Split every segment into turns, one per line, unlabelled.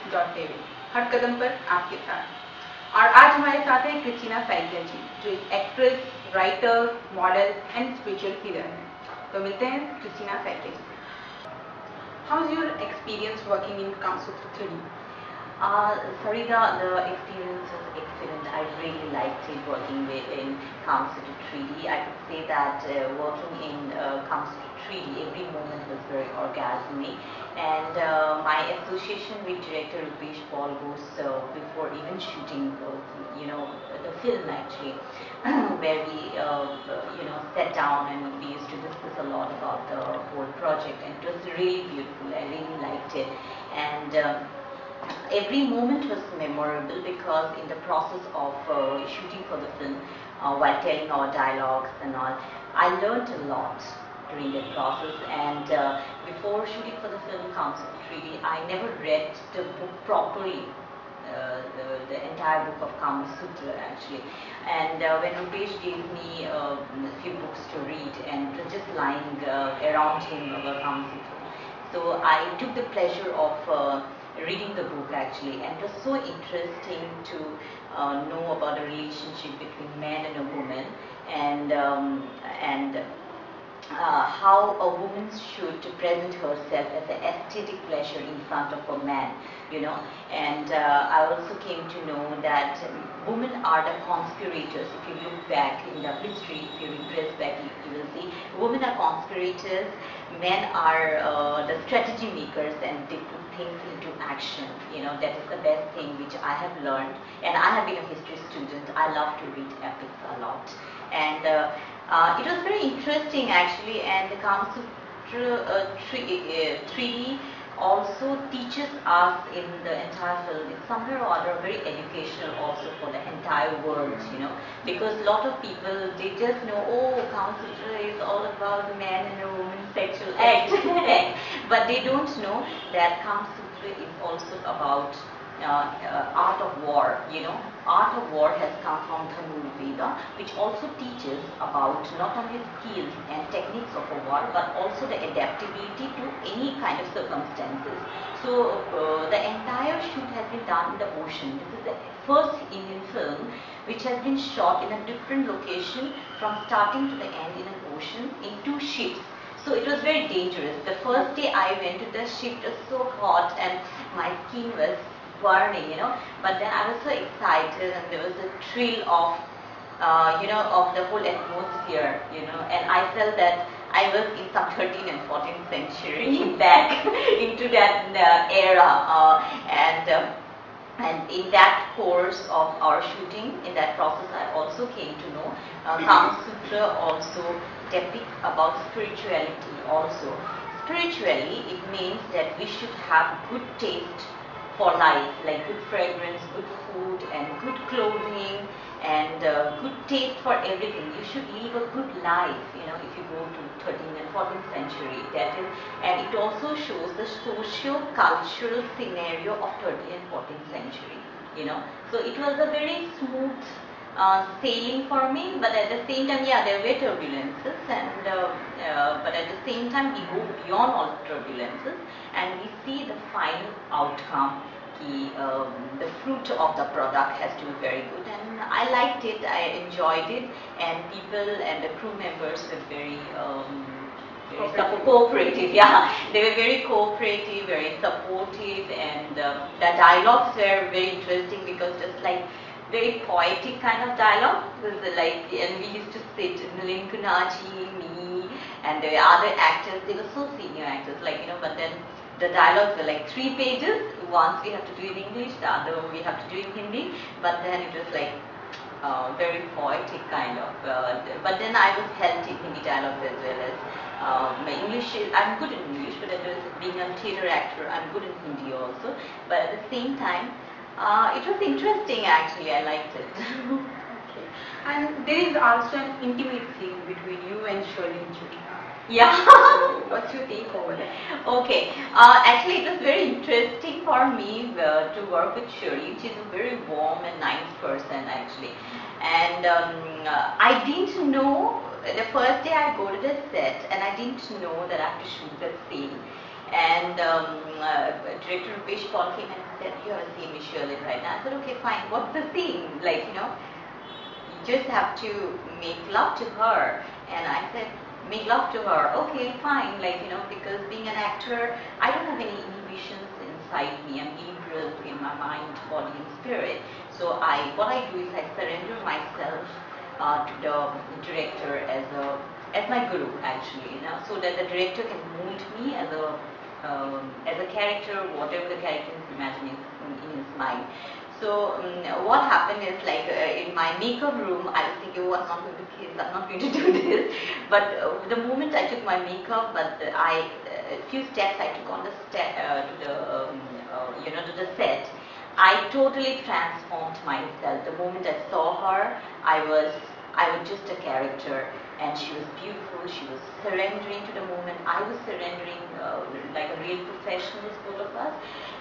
Kamsutra3D हर कदम पर आपके साथ। और आज हमारे साथ है क्रिस्टीना साइकिया जी, जो एक actress, writer, model and spiritual healer है। तो मिलते हैं Christina Saikia ji. How is your experience working in Kamsutra3D?
Sarita, the experience was excellent. I really liked it working in Kamsutra3D. I could say that working in Kamsutra3D, every moment was very orgasmic. And my association with director Rupesh Paul goes before even shooting, the film actually, where we, sat down and we used to discuss a lot about the whole project. And it was really beautiful. I really liked it. And every moment was memorable because in the process of shooting for the film, while telling our dialogues and all, I learned a lot during that process. And before shooting for the film Kamsutra3D, I never read the book properly, the entire book of Kamsutra actually. And when Rupesh gave me a few books to read, and it was just lying around him about Kamsutra, so I took the pleasure of reading the book actually, and it was so interesting to know about a relationship between man and a woman, and how a woman should present herself as an aesthetic pleasure in front of a man, and I also came to know that women are the conspirators. If you look back in the history, if you retrace back, you will see women are conspirators, men are the strategy makers, and they put things into action. That is the best thing which I have learned, and I have been a history student. I love to read epics a lot, and it was very interesting actually. And the Kamsutra 3D also teaches us in the entire film. It's somewhere or other very educational also for the entire world, because a lot of people, they just know, oh, Kamsutra is all about man and a woman sexual act, but they don't know that Kamsutra is also about art of war. Art of war has come from Dhanurveda, which also teaches about not only skills and techniques of a war, but also the adaptability to any kind of circumstances. So the entire shoot has been done in the ocean. This is the first Indian film which has been shot in a different location from starting to the end in an ocean in 2 ships. So it was very dangerous. The first day I went to the ship, it was so hot and my skin was burning, but then I was so excited, and there was a thrill of, of the whole atmosphere, and I felt that I was in some 13th and 14th century back into that era, and in that course of our shooting, in that process, I also came to know Kamsutra also depicts about spirituality also. Spiritually, it means that we should have good taste for life, like good fragrance, good food, and good clothing, and good taste for everything. You should live a good life, if you go to 13th and 14th century. That is, and it also shows the socio-cultural scenario of 13th and 14th century, So it was a very smooth sailing for me, but at the same time, yeah, there were turbulences, and but at the same time, we go beyond all turbulences, and we see the final outcome. The fruit of the product has to be very good, and I liked it, I enjoyed it, and people and the crew members were very cooperative, yeah. They were very cooperative, very supportive, and the dialogues were very interesting because just like very poetic kind of dialogue. It was like, and we used to sit, Linkunaji, me, and the other actors, they were so senior actors, but then the dialogues were like 3 pages. Once we have to do in English, the other we have to do in Hindi, but then it was like very poetic kind of, but then I was helped in Hindi dialogues as well as my English. I'm good in English, but being a theatre actor, I'm good in Hindi also, but at the same time, it was interesting actually, I liked it.
Okay. And there is also an intimate scene between you and Shirley Judy.
Yeah.
So what's your take over that?
Okay. Actually, it was very interesting for me to work with Shirley. She's a very warm and nice person actually. And I didn't know, the first day I go to the set, and I didn't know that I have to shoot that scene. And director Rupesh Paul came and said, you have a scene with Shirley right now. I said, okay, fine. What's the scene? Like, you just have to make love to her. And I said, make love to her. Okay, fine. Like, because being an actor, I don't have any inhibitions inside me. I'm liberal in my mind, body, and spirit. So what I do is I surrender myself to the director as my guru, actually, so that the director can mold me as a character, whatever the character is imagining in his mind. So what happened is, like, in my makeup room, I was thinking, oh, I'm not going to kiss, I'm not going to do this. But the moment I took my makeup, a few steps I took on the to the set, I totally transformed myself. The moment I saw her, I was just a character, and she was beautiful. She was surrendering to the moment. I was surrendering like a real professional, both of us.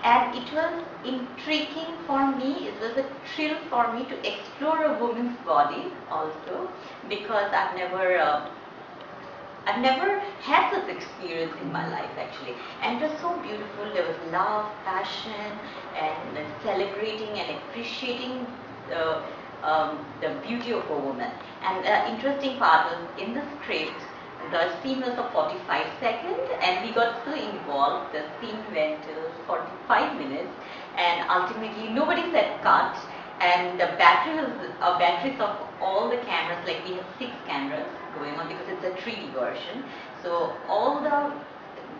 And it was intriguing for me. It was a thrill for me to explore a woman's body also, because I've never had such experience in my life, actually. And it was so beautiful. There was love, passion, and celebrating and appreciating the beauty of a woman. And the interesting part was, in the script, the scene was of 45 seconds, and we got so involved. The scene went to 45 minutes, and ultimately nobody said cut. And the batteries of all the cameras, like we have 6 cameras going on because it's a 3D version. So all the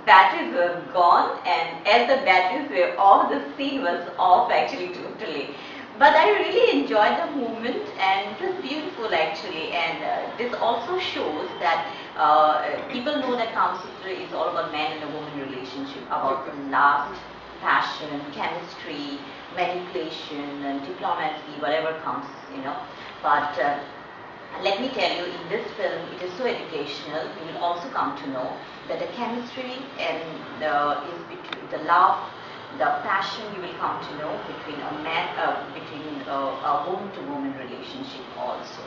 batteries were gone, and as the batteries were off, the scene was off actually totally. But I really enjoyed the movement, and it was beautiful actually. And this also shows that people know that Kamsutra is all about man and a woman relationship, about lust, passion, chemistry, manipulation, and diplomacy, whatever comes, But let me tell you, in this film, it is so educational. You will also come to know that the chemistry and is between the love, the passion, you will come to know between a woman-to-woman relationship also.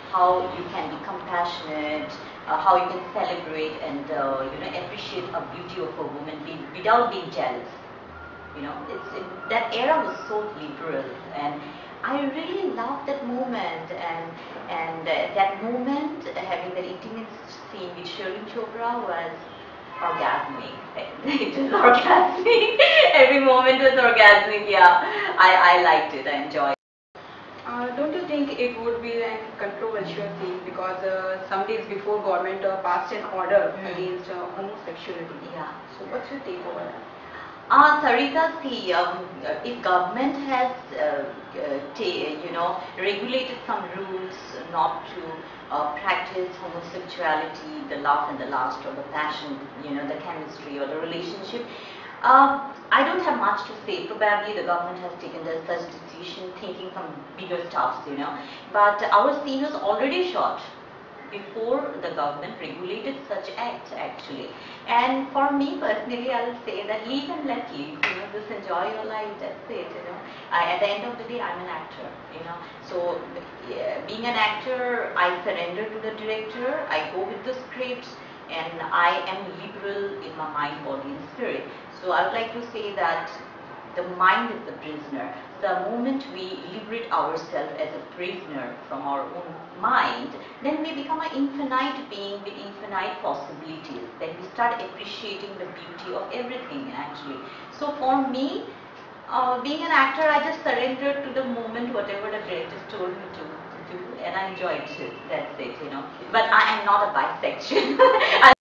How you can be compassionate, how you can celebrate and appreciate a beauty of a woman without being jealous. That era was so liberal, and I really loved that moment. And that moment, having that intimate scene with Shirley Chopra was orgasmic. It was orgasmic. Every moment was orgasmic. Yeah, I liked it. I enjoyed it.
Don't you think it would be a controversial thing, because some days before government passed an order against homosexuality?
Yeah.
So what's your take over that?
Sarika, see, if government has regulated some rules not to practice homosexuality, the love and the lust, or the passion, the chemistry or the relationship, I don't have much to say. Probably the government has taken such decision thinking some bigger stuffs, But our scene was already shot before the government regulated such acts, actually. And for me personally, I'll say that live and let live. Just enjoy your life. That's it. At the end of the day, I'm an actor. So being an actor, I surrender to the director. I go with the scripts, and I am liberal in my mind, body, and spirit. So I would like to say that the mind is the prisoner. The moment we liberate ourselves as a prisoner from our own mind, then we become an infinite being with infinite possibilities. Then we start appreciating the beauty of everything, actually. So for me, being an actor, I just surrendered to the moment, whatever the director told me to do, and I enjoyed it. That's it, But I am not a bisexual.